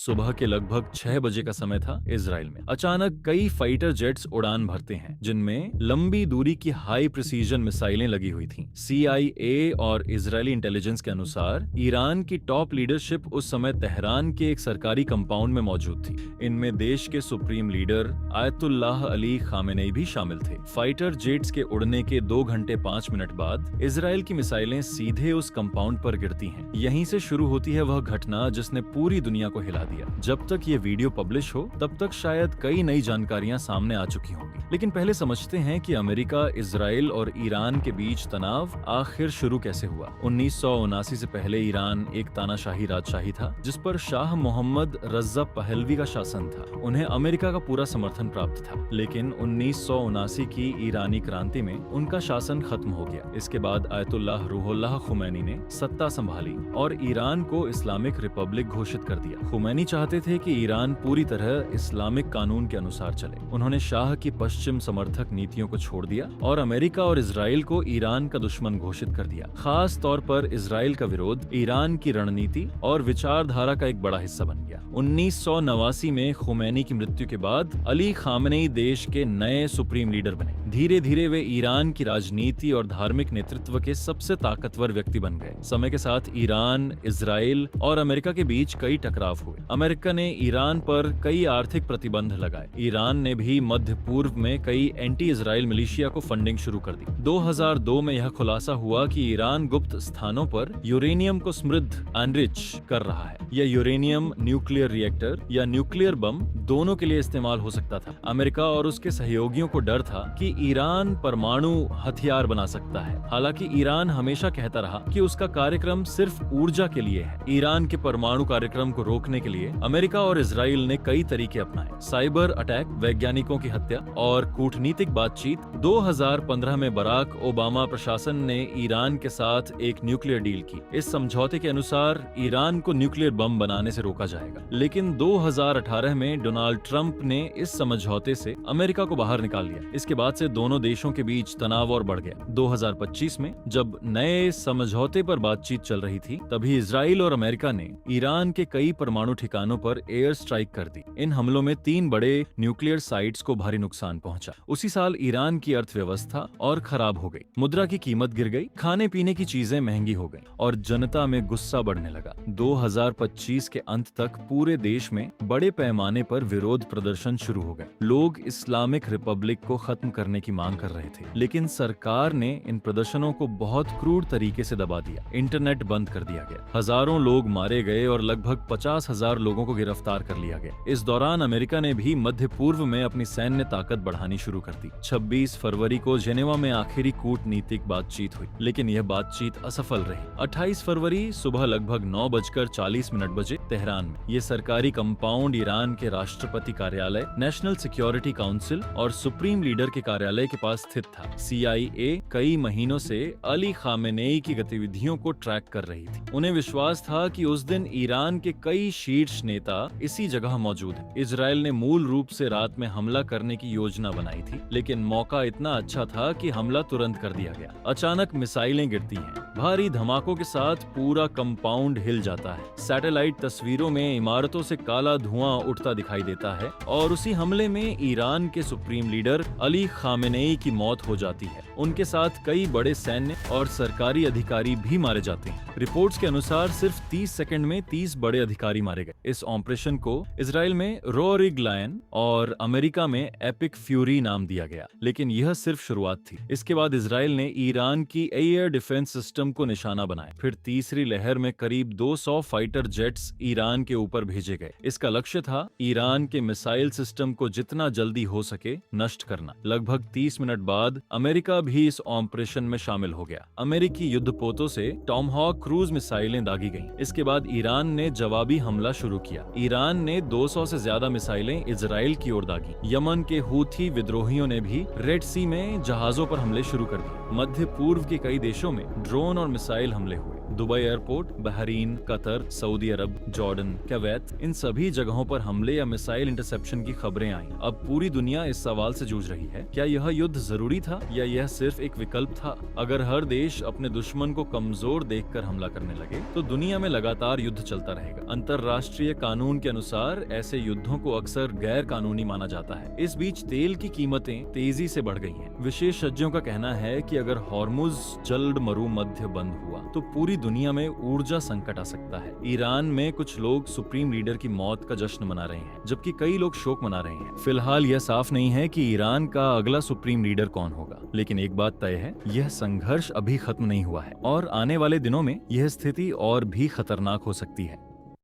सुबह के लगभग 6 बजे का समय था इजराइल में। अचानक कई फाइटर जेट्स उड़ान भरते हैं, जिनमें लंबी दूरी की हाई प्रिसीजन मिसाइलें लगी हुई थीं। CIA और इजरायली इंटेलिजेंस के अनुसार ईरान की टॉप लीडरशिप उस समय तेहरान के एक सरकारी कंपाउंड में मौजूद थी। इनमें देश के supreme leader Ayatollah Ali Khamenei भी शामिल थे। फाइटर जेट्स के उड़ने के 2 घंटे 5 मिनट बाद इजराइल की मिसाइलें सीधे उस कंपाउंड पर गिरती हैं। यहीं से शुरू होती है वह घटना जिसने पूरी दुनिया को हिला दिया। जब तक ये वीडियो पब्लिश हो तब तक शायद कई नई जानकारियां सामने आ चुकी होंगी, लेकिन पहले समझते हैं कि अमेरिका, इजराइल और ईरान के बीच तनाव आखिर शुरू कैसे हुआ। 1979 से पहले ईरान एक तानाशाही राजशाही था, जिस पर शाह मोहम्मद रज़ा पहलवी का शासन था। उन्हें अमेरिका का पूरा समर्थन प्राप्त था, लेकिन 1979 की ईरानी क्रांति में उनका शासन खत्म हो गया। इसके बाद आयतुल्लाह रूहुल्लाह खुमैनी ने सत्ता संभाली और ईरान को इस्लामिक रिपब्लिक घोषित कर दिया। खुमैनी चाहते थे कि ईरान पूरी तरह इस्लामिक कानून के अनुसार चले। उन्होंने शाह की पश्चिम समर्थक नीतियों को छोड़ दिया और अमेरिका और इजराइल को ईरान का दुश्मन घोषित कर दिया। खास तौर पर इजराइल का विरोध ईरान की रणनीति और विचारधारा का एक बड़ा हिस्सा बन गया। 1989 में खुमैनी की मृत्यु के बाद अली खामेनेई देश के नए सुप्रीम लीडर बने। धीरे धीरे वे ईरान की राजनीति और धार्मिक नेतृत्व के सबसे ताकतवर व्यक्ति बन गए। समय के साथ ईरान, इजराइल और अमेरिका के बीच कई टकराव हुए। अमेरिका ने ईरान पर कई आर्थिक प्रतिबंध लगाए। ईरान ने भी मध्य पूर्व में कई एंटी इजराइल मिलिशिया को फंडिंग शुरू कर दी। 2002 में यह खुलासा हुआ कि ईरान गुप्त स्थानों पर यूरेनियम को समृद्ध एनरिच कर रहा है। यह यूरेनियम न्यूक्लियर रिएक्टर या न्यूक्लियर बम दोनों के लिए इस्तेमाल हो सकता था। अमेरिका और उसके सहयोगियों को डर था कि ईरान परमाणु हथियार बना सकता है। हालांकि ईरान हमेशा कहता रहा कि उसका कार्यक्रम सिर्फ ऊर्जा के लिए है। ईरान के परमाणु कार्यक्रम को रोकने के लिए अमेरिका और इजराइल ने कई तरीके अपनाए। साइबर अटैक, वैज्ञानिकों की हत्या और कूटनीतिक बातचीत। 2015 में बराक ओबामा प्रशासन ने ईरान के साथ एक न्यूक्लियर डील की। इस समझौते के अनुसार ईरान को न्यूक्लियर बम बनाने से रोका जाएगा, लेकिन 2018 में डोनाल्ड ट्रंप ने इस समझौते से अमेरिका को बाहर निकाल लिया। इसके बाद से दोनों देशों के बीच तनाव और बढ़ गया। 2025 में जब नए समझौते पर बातचीत चल रही थी, तभी इजराइल और अमेरिका ने ईरान के कई परमाणु ठिकानों पर एयर स्ट्राइक कर दी। इन हमलों में 3 बड़े न्यूक्लियर साइट्स को भारी नुकसान पहुंचा। उसी साल ईरान की अर्थव्यवस्था और खराब हो गई। मुद्रा की कीमत गिर गई, खाने पीने की चीजें महंगी हो गई और जनता में गुस्सा बढ़ने लगा। 2025 के अंत तक पूरे देश में बड़े पैमाने पर विरोध प्रदर्शन शुरू हो गए। लोग इस्लामिक रिपब्लिक को खत्म करने की मांग कर रहे थे, लेकिन सरकार ने इन प्रदर्शनों को बहुत क्रूर तरीके से दबा दिया। इंटरनेट बंद कर दिया गया, हजारों लोग मारे गए और लगभग 50,000 लोगों को गिरफ्तार कर लिया गया। इस दौरान अमेरिका ने भी मध्य पूर्व में अपनी सैन्य ताकत बढ़ानी शुरू कर दी। 26 फरवरी को जेनेवा में आखिरी कूटनीतिक बातचीत हुई, लेकिन यह बातचीत असफल रही। 28 फरवरी सुबह लगभग 9:40 बजे तेहरान में ये सरकारी कंपाउंड ईरान के राष्ट्रपति कार्यालय, नेशनल सिक्योरिटी काउंसिल और सुप्रीम लीडर के कार्यालय के पास स्थित था। CIA कई महीनों से अली खामेनेई की गतिविधियों को ट्रैक कर रही थी। उन्हें विश्वास था कि उस दिन ईरान के कई शीर्ष नेता इसी जगह मौजूद हैं। इजराइल ने मूल रूप से रात में हमला करने की योजना बनाई थी, लेकिन मौका इतना अच्छा था कि हमला तुरंत कर दिया गया। अचानक मिसाइलें गिरती हैं, भारी धमाकों के साथ पूरा कंपाउंड हिल जाता है। सैटेलाइट तस्वीरों में इमारतों से काला धुआं उठता दिखाई देता है और उसी हमले में ईरान के सुप्रीम लीडर अली खामेनेई की मौत हो जाती है। उनके साथ कई बड़े सैन्य और सरकारी अधिकारी भी मारे जाते हैं। रिपोर्ट्स के अनुसार सिर्फ 30 सेकंड में 30 बड़े अधिकारी मारे गए। इस ऑपरेशन को इजराइल में रोअरिग लायन और अमेरिका में एपिक फ्यूरी नाम दिया गया, लेकिन यह सिर्फ शुरुआत थी। इसके बाद इजराइल ने ईरान की एयर डिफेंस सिस्टम को निशाना बनाया। फिर तीसरी लहर में करीब 200 फाइटर जेट्स ईरान के ऊपर भेजे गए। इसका लक्ष्य था ईरान के मिसाइल सिस्टम को जितना जल्दी हो सके नष्ट करना। लगभग 30 मिनट बाद अमेरिका भी इस ऑपरेशन में शामिल हो गया। अमेरिकी युद्धपोतों से टॉमहॉक क्रूज मिसाइलें दागी गईं। इसके बाद ईरान ने जवाबी हमला शुरू किया। ईरान ने 200 से ज्यादा मिसाइलें इजराइल की ओर दागी। यमन के हूथी विद्रोहियों ने भी रेड सी में जहाजों पर हमले शुरू कर दिए। मध्य पूर्व के कई देशों में ड्रोन और मिसाइल हमले हुए। Dubai airport, Bahrain, Qatar, Saudi Arab, Jordan, Kuwait, इन सभी जगहों पर हमले या मिसाइल इंटरसेप्शन की खबरें आई। अब पूरी दुनिया इस सवाल से जूझ रही है, क्या यह युद्ध जरूरी था या यह सिर्फ एक विकल्प था? अगर हर देश अपने दुश्मन को कमजोर देखकर हमला करने लगे तो दुनिया में लगातार युद्ध चलता रहेगा। अंतर्राष्ट्रीय कानून के अनुसार ऐसे युद्धों को अक्सर गैर कानूनी माना जाता है। इस बीच तेल की कीमतें तेजी से बढ़ गई हैं। विशेषज्ञों का कहना है कि अगर हॉर्मुज जल्द मरुमध्य बंद हुआ तो पूरी दुनिया में ऊर्जा संकट आ सकता है। ईरान में कुछ लोग सुप्रीम लीडर की मौत का जश्न मना रहे हैं, जबकि कई लोग शोक मना रहे हैं। फिलहाल यह साफ नहीं है कि ईरान का अगला सुप्रीम लीडर कौन होगा, लेकिन एक बात तय है, यह संघर्ष अभी खत्म नहीं हुआ है और आने वाले दिनों में यह स्थिति और भी खतरनाक हो सकती है।